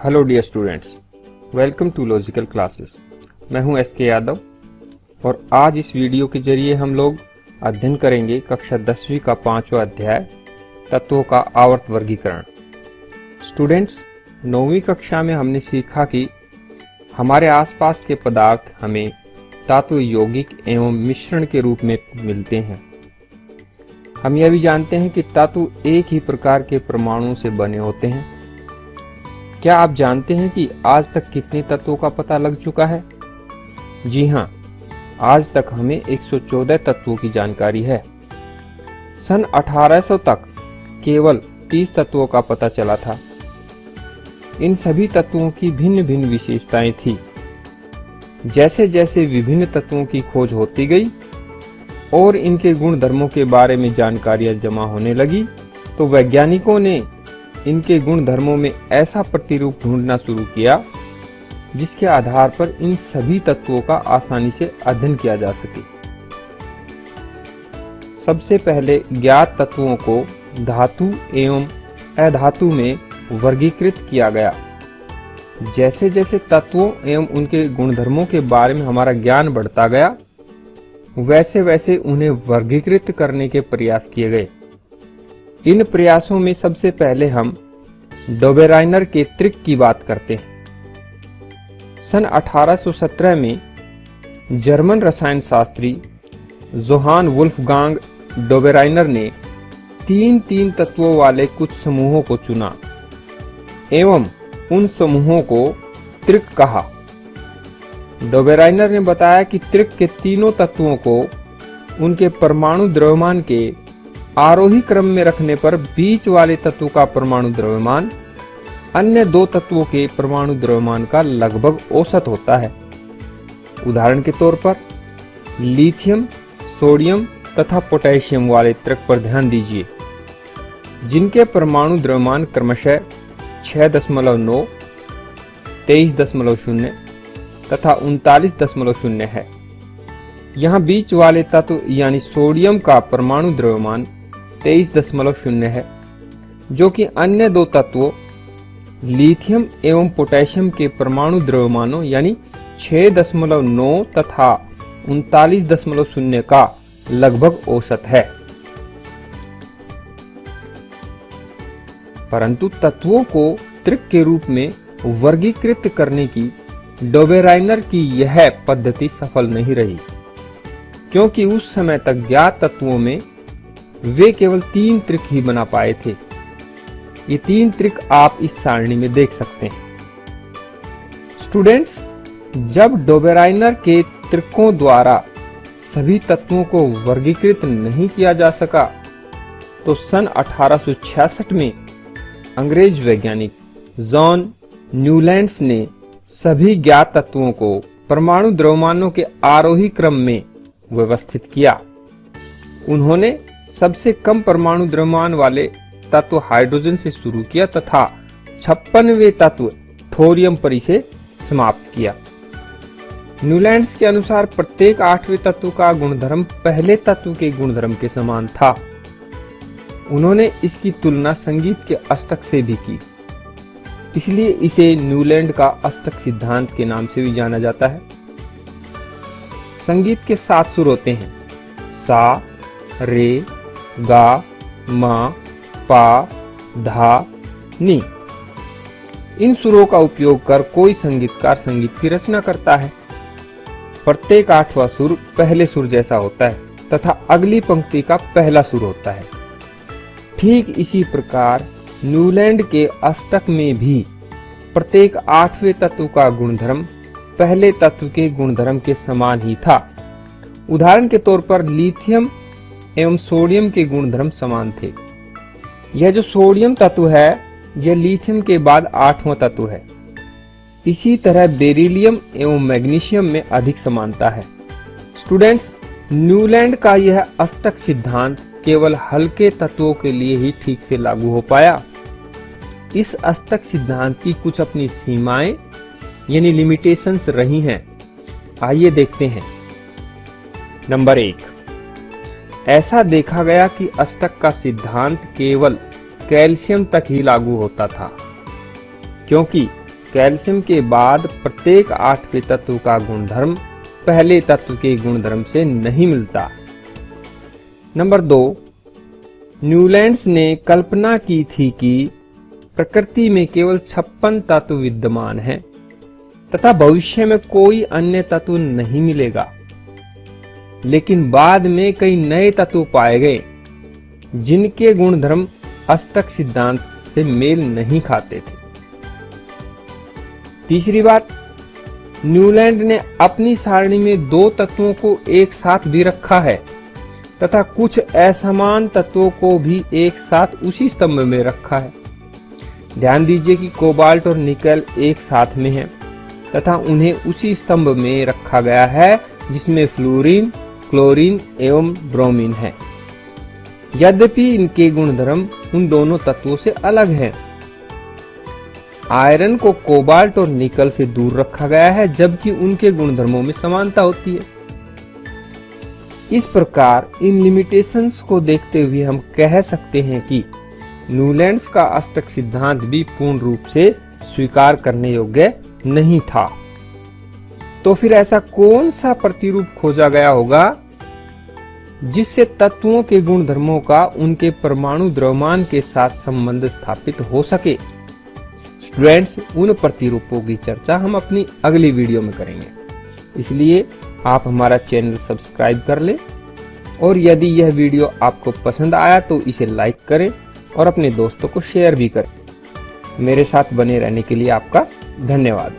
Hello dear students, welcome to logical classes. मैं हूं S के यादव और आज इस वीडियो के जरिए हम लोग अध्ययन करेंगे कक्षा 10वीं का 5वां अध्याय तत्वों का आवर्त वर्गीकरण। स्टूडेंट्स, 9वीं कक्षा में हमने सीखा कि हमारे आसपास के पदार्थ हमें धातु यौगिक एवं मिश्रण के रूप में मिलते हैं। हम यह भी जानते हैं कि धातु एक ही प्रकार के परमाणुओं से बने होते हैं। क्या आप जानते हैं कि आज तक कितने तत्वों का पता लग चुका है? जी हां, आज तक हमें 114 तत्वों की जानकारी है। सन 1800 तक केवल 30 तत्वों का पता चला था। इन सभी तत्वों की भिन्न भिन्न विशेषताएं थी। जैसे जैसे विभिन्न तत्वों की खोज होती गई और इनके गुण धर्मों के बारे में जानकारियां जमा होने लगी, तो वैज्ञानिकों ने इनके गुण धर्मों में ऐसा प्रतिरूप ढूंढना शुरू किया जिसके आधार पर इन सभी तत्वों का आसानी से अध्ययन किया जा सके। सबसे पहले ज्ञात तत्वों को धातु एवं अधातु में वर्गीकृत किया गया। जैसे जैसे तत्वों एवं उनके गुणधर्मों के बारे में हमारा ज्ञान बढ़ता गया, वैसे वैसे उन्हें वर्गीकृत करने के प्रयास किए गए। इन प्रयासों में सबसे पहले हम डोबेराइनर के त्रिक की बात करते हैं। सन 1817 में जर्मन रसायन शास्त्री जोहान वुल्फगांग डोबेराइनर ने तीन तत्वों वाले कुछ समूहों को चुना एवं उन समूहों को त्रिक कहा। डोबेराइनर ने बताया कि त्रिक के तीनों तत्वों को उनके परमाणु द्रव्यमान के आरोही क्रम में रखने पर बीच वाले तत्व का परमाणु द्रव्यमान अन्य दो तत्वों के परमाणु द्रव्यमान का लगभग औसत होता है। उदाहरण के तौर पर लिथियम, सोडियम तथा पोटेशियम वाले त्रिक पर ध्यान दीजिए, जिनके परमाणु द्रव्यमान क्रमशः 6.9, 23.0 तथा 39.0 है। यहाँ बीच वाले तत्व यानी सोडियम का परमाणु द्रव्यमान 23.0 है, जो कि अन्य दो तत्वों लिथियम एवं पोटेशियम के परमाणु द्रव्यमानों यानी 6.9 तथा 39.0 का लगभग औसत है। परंतु तत्वों को त्रिक के रूप में वर्गीकृत करने की डोबेराइनर की यह पद्धति सफल नहीं रही, क्योंकि उस समय तक ज्ञात तत्वों में वे केवल 3 त्रिक ही बना पाए थे। ये 3 त्रिक आप इस सारणी में देख सकते हैं। स्टूडेंट्स, जब डोबेराइनर के त्रिकों द्वारा सभी तत्वों को वर्गीकृत नहीं किया जा सका, तो सन 1866 में अंग्रेज वैज्ञानिक जॉन न्यूलैंड्स ने सभी ज्ञात तत्वों को परमाणु द्रव्यमानों के आरोही क्रम में व्यवस्थित किया। उन्होंने सबसे कम परमाणु द्रव्यमान वाले तत्व हाइड्रोजन से शुरू किया तथा 56वें तत्व थोरियम पर इसे समाप्त किया। न्यूलैंड्स के अनुसार प्रत्येक 8वें तत्व का गुणधर्म पहले तत्व के गुणधर्म के समान था। उन्होंने इसकी तुलना संगीत के अष्टक से भी की, इसलिए इसे न्यूलैंड का अष्टक सिद्धांत के नाम से भी जाना जाता है। संगीत के 7 सुर होते हैं: सा, रे, गा, मा, पा, धा, नी। इन सुरों का उपयोग कर कोई संगीतकार संगीत की रचना करता है। प्रत्येक 8वां सुर पहले सुर जैसा होता है तथा अगली पंक्ति का पहला सुर होता है। ठीक इसी प्रकार न्यूलैंड के अष्टक में भी प्रत्येक 8वें तत्व का गुणधर्म पहले तत्व के गुणधर्म के समान ही था। उदाहरण के तौर पर लिथियम एवं सोडियम के गुणधर्म समान थे। यह जो सोडियम तत्व है, यह लिथियम के बाद 8वां तत्व है। इसी तरह बेरिलियम एवं मैग्नीशियम में अधिक समानता है। स्टूडेंट्स, न्यूलैंड का यह अष्टक सिद्धांत केवल हल्के तत्वों के लिए ही ठीक से लागू हो पाया। इस अष्टक सिद्धांत की कुछ अपनी सीमाएं यानी लिमिटेशंस रही हैं। आइए देखते हैं। नंबर 1, ऐसा देखा गया कि अष्टक का सिद्धांत केवल कैल्शियम तक ही लागू होता था, क्योंकि कैल्शियम के बाद प्रत्येक 8वें तत्व का गुणधर्म पहले तत्व के गुणधर्म से नहीं मिलता। नंबर 2, न्यूलैंड्स ने कल्पना की थी कि प्रकृति में केवल 56 तत्व विद्यमान हैं तथा भविष्य में कोई अन्य तत्व नहीं मिलेगा। लेकिन बाद में कई नए तत्व पाए गए जिनके गुणधर्म अष्टक सिद्धांत से मेल नहीं खाते थे। तीसरी बात, न्यूलैंड ने अपनी सारणी में 2 तत्वों को एक साथ भी रखा है तथा कुछ असमान तत्वों को भी एक साथ उसी स्तंभ में रखा है। ध्यान दीजिए कि कोबाल्ट और निकल एक साथ में हैं तथा उन्हें उसी स्तंभ में रखा गया है जिसमें फ्लोरीन, क्लोरीन एवं ब्रोमीन है। यद्यपि इनके गुणधर्म उन दोनों तत्वों से अलग हैं। आयरन को कोबाल्ट और निकल से दूर रखा गया है जबकि उनके गुणधर्मों में समानता होती है। इस प्रकार इन लिमिटेशंस को देखते हुए हम कह सकते हैं कि न्यूलैंड्स का अष्टक सिद्धांत भी पूर्ण रूप से स्वीकार करने योग्य नहीं था। तो फिर ऐसा कौन सा प्रतिरूप खोजा गया होगा जिससे तत्वों के गुणधर्मों का उनके परमाणु द्रव्यमान के साथ संबंध स्थापित हो सके? स्टूडेंट्स, उन प्रतिरूपों की चर्चा हम अपनी अगली वीडियो में करेंगे, इसलिए आप हमारा चैनल सब्सक्राइब कर लें और यदि यह वीडियो आपको पसंद आया तो इसे लाइक करें और अपने दोस्तों को शेयर भी करें। मेरे साथ बने रहने के लिए आपका धन्यवाद।